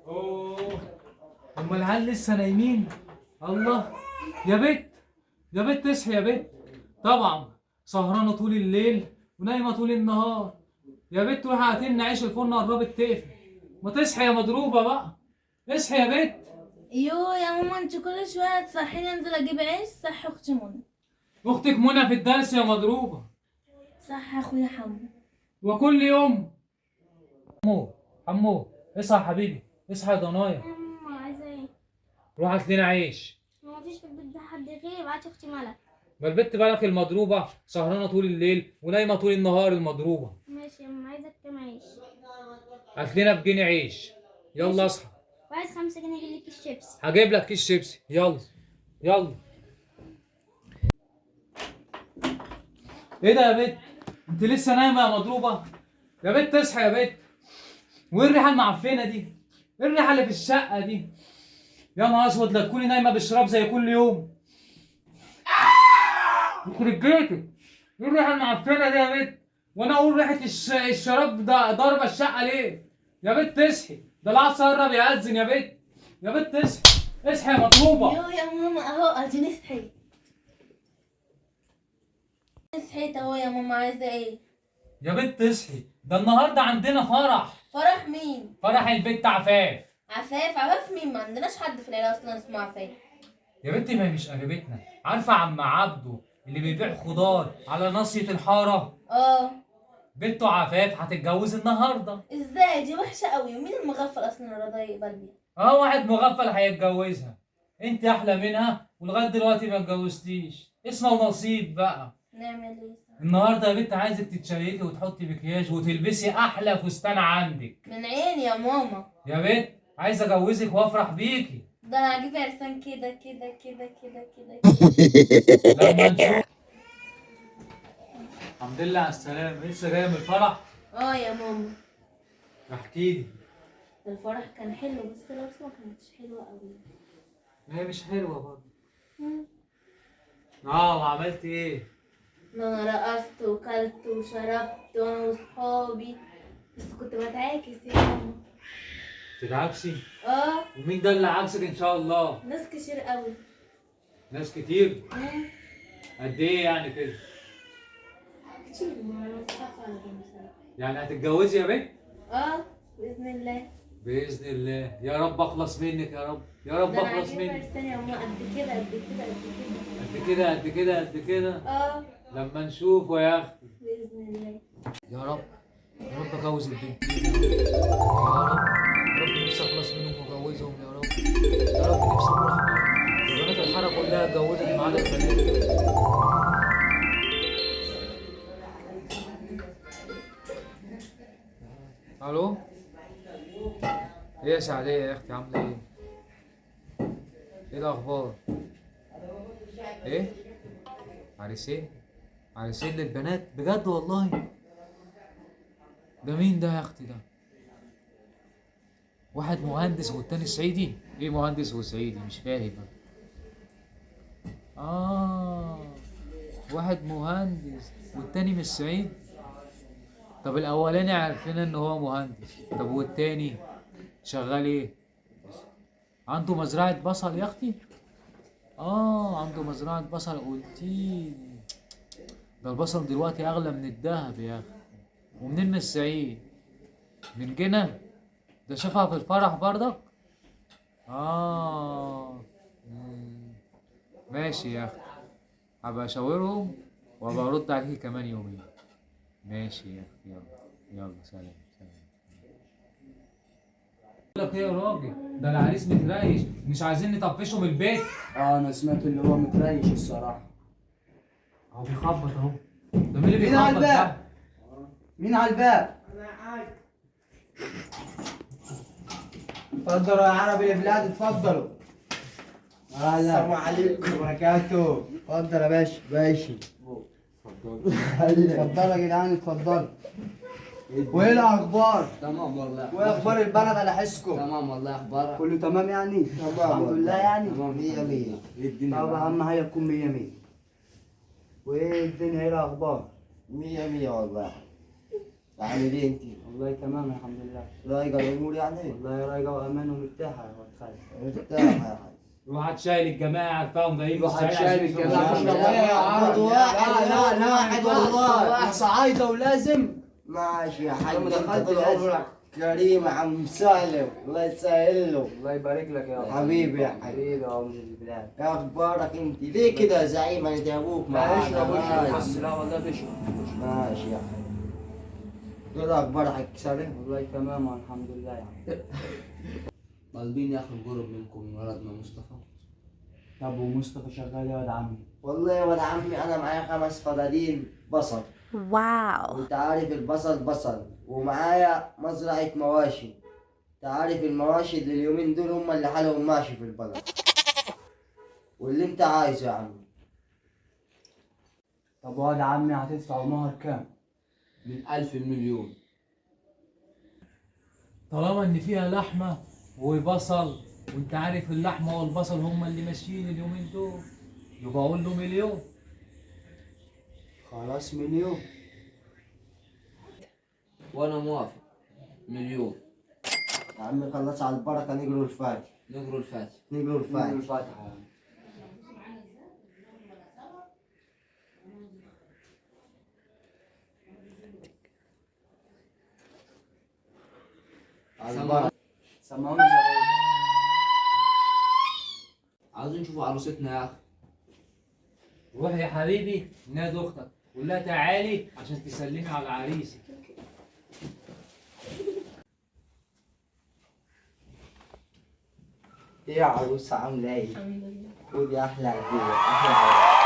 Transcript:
اوه، هما العيال لسه نايمين؟ الله. يا بت، يا بت تصحي يا بت. طبعا سهرانه طول الليل ونايمه طول النهار. يا بت روحي هاتي لنا عيش، الفرن قربت تقفل. ما تصحي يا مضروبه بقى، اصحي يا بت. يا ماما انت كل شويه تصحيني انزل اجيب عيش. صح يا اختي منى؟ اختك منى في الدرس يا مضروبه. صح يا اخويا حمو. وكل يوم. حمو، حمو اصحى يا حبيبي، اصحى يا ضنايا. ماما عايزة ايه؟ روح هات لنا عيش. ما فيش في البيت ده حد غيري، ابعت اختي ملك. ما البت بالك المضروبه سهرانه طول الليل ونايمه طول النهار المضروبه. ماشي يا ماما، عايزة كام عيش؟ هات لنا بجنيه عيش. يلا اصحى. وعايز 5 جنيه اجيب لك كيس شيبسي. هجيب لك كيس شيبسي. يلا يلا. ايه ده يا بت؟ انت لسه نايمه يا مضروبه؟ يا بت تصحى يا بت. وايه الريحه المعفنه دي؟ ايه الريحه اللي في الشقه دي؟ يا نهار اسود، لا تكوني نايمه بالشراب زي كل يوم. يخرب بيتك. ايه الريحه المعفنه دي يا بت؟ وانا اقول ريحه الشراب ده ضاربه الشقه ليه؟ يا بت تصحي، ده العصر قرب يأذن يا بت. يا بت تصحي، اصحي يا مضروبه. يا ماما اهو اديني صحيت. صحيت اهو يا ماما. عايزه ايه؟ يا بت تصحي، ده النهارده عندنا فرح. فرح مين؟ فرح البت عفاف. عفاف مين؟ ما عندناش حد في العيله اصلا اسمه عفاف. يا بنتي ما هي مش قريبتنا. عارفه عم عبده اللي بيبيع خضار على ناصية الحارة؟ اه. بنته عفاف هتتجوز النهارده. ازاي؟ دي وحشه قوي. ومين المغفل اصلا راضي يقبل بيها؟ اه، واحد مغفل هيتجوزها. انت احلى منها ولغايه دلوقتي ما اتجوزتيش. اسمه ونصيب بقى. نعمل ايه؟ النهارده يا بنت عايزك تتشيكي وتحطي مكياج وتلبسي احلى فستان عندك. من عيني يا ماما. يا بنت عايز اجوزك وافرح بيكي. ده انا هجيب عرسان كده كده كده كده كده. لما نشوف. الحمد لله على السلامه. لسه جايه من الفرح؟ اه يا ماما. احكي لي. الفرح كان حلو بس العروسه ما كانتش حلوه قوي. هي مش حلوه برضه. وعملت ايه؟ انا رقصت وكلت وشربت وانا وصحابي. بس كنت بتعاكس يا ماما. تتعكسي؟ اه. ومين ده اللي عكسك ان شاء الله؟ ناس كتير قوي. ناس كتير؟ قد ايه يعني كده؟ كتير. ما انا مش عارفه على كام سنه. يعني هتتجوزي يا بنت؟ اه باذن الله. باذن الله. يا رب اخلص منك يا رب، يا رب ده انا اخلص هجيب منك. عرسان يا ماما قد كده قد كده قد كده. قد كده قد كده قد كده. اه لما نشوفه يا اختي. باذن الله. يا رب، يا رب اجوز البنت. يا رب، يا رب نفسي اخلص منهم واجوزهم يا رب. يا رب نفسي افرح بيهم. بنات الحاره كلها اتجوزت ما عدا البنات. الو. ايه يا سعديه يا اختي، عامله ايه؟ ايه الاخبار؟ ايه؟ عريسين؟ عريسين للبنات بجد والله؟ ده مين ده يا اختي ده؟ واحد مهندس والتاني صعيدي؟ ايه مهندس وصعيدي؟ مش فاهم. واحد مهندس والتاني مش صعيدي. طب الاولاني عارفين ان هو مهندس، طب والتاني شغال ايه؟ عنده مزرعة بصل يا اختي؟ عنده مزرعة بصل قلتيلي. ده البصل دلوقتي اغلى من الذهب يا اخي. ومنين من الصعيد؟ من جنة؟ ده شافها في الفرح برضك؟ ماشي يا اخي، هبقى اشاورهم وابقى ارد عليكي كمان يومين. ماشي يا اخي، يلا يلا سلام سلام. بقول لك ايه يا راجل، ده العريس متريش، مش عايزين نطفشه من البيت. انا سمعت اللي هو متريش الصراحه. اهو بيخبط اهو. ده مين اللي مين على بيخبط ده؟ الباب؟ مين على الباب؟ اتفضلوا يا عربي البلاد، اتفضلوا. السلام عليكم وبركاته. اتفضل يا باشا. ماشي. اتفضلوا يا جدعان، اتفضلوا. وايه الاخبار؟ تمام والله. وايه اخبار البلد على حسكم؟ تمام والله. اخبارك؟ كله تمام يعني؟ تمام الحمد لله يعني؟ تمام 100 ايه الدنيا؟ طب اهم حاجه تكون 100 100. وايه الدنيا، ايه الاخبار؟ 100 والله. عامل ايه انت؟ والله تمام الحمد لله. رايقة الامور يعني؟ والله رايقة وامان ومرتاحة يا ولد خالد. مرتاحة يا حاج. واحد شايل الجماعة عارفاهم جايين واحد شايل الجماعة. مش واحد واحد والله. واحد صعايدة ولازم. ماشي يا حاج، لما انت دخلت طول لازم. عمرك كريم يا عم سالم، الله يسهل له. الله يبارك لك يا ولد. حبيبي يا حبيبي. حبيبي يا عمر البلاد. يا اخبارك انت؟ ليه كده يا زعيم؟ انا ابوك معلش معانا. وش ماشي. لا والله بشرب. ماشي يا حبيبي. ايه اخبارك سالم؟ والله تمام والحمد لله يا عم. طالبين يا اخي القرب منكم من ولدنا مصطفى. طب ومصطفى شغال يا ولد عمي؟ والله يا ولد عمي انا معايا 5 فدادين بصل. واو. وانت عارف البصل بصل، ومعايا مزرعة مواشي. انت عارف المواشي اللي اليومين دول هم اللي حالهم ماشي في البلد. واللي انت عايزه يا عمي. طب ولد عمي هتدفع مهر كام؟ من 1000 المليون. طالما ان فيها لحمة وبصل، وانت عارف اللحمة والبصل هم اللي ماشيين اليومين دول، يبقى اقول له 1,000,000. خلاص 1,000,000. وانا موافق. 1,000,000. يا عمي خلص على البركة، نقروا الفاتحة. نقروا الفاتحة. نقروا الفاتحة. الفاتحة يا عم. على البركة. سمعوني زغير. عاوزين نشوفوا عروستنا يا اخي. روح يا حبيبي نادي اختك، قول لها تعالي عشان تسلمي على عريسك. ايه يا عروسة عاملة ايه؟ خدي احلى هدية، احلى عروسة.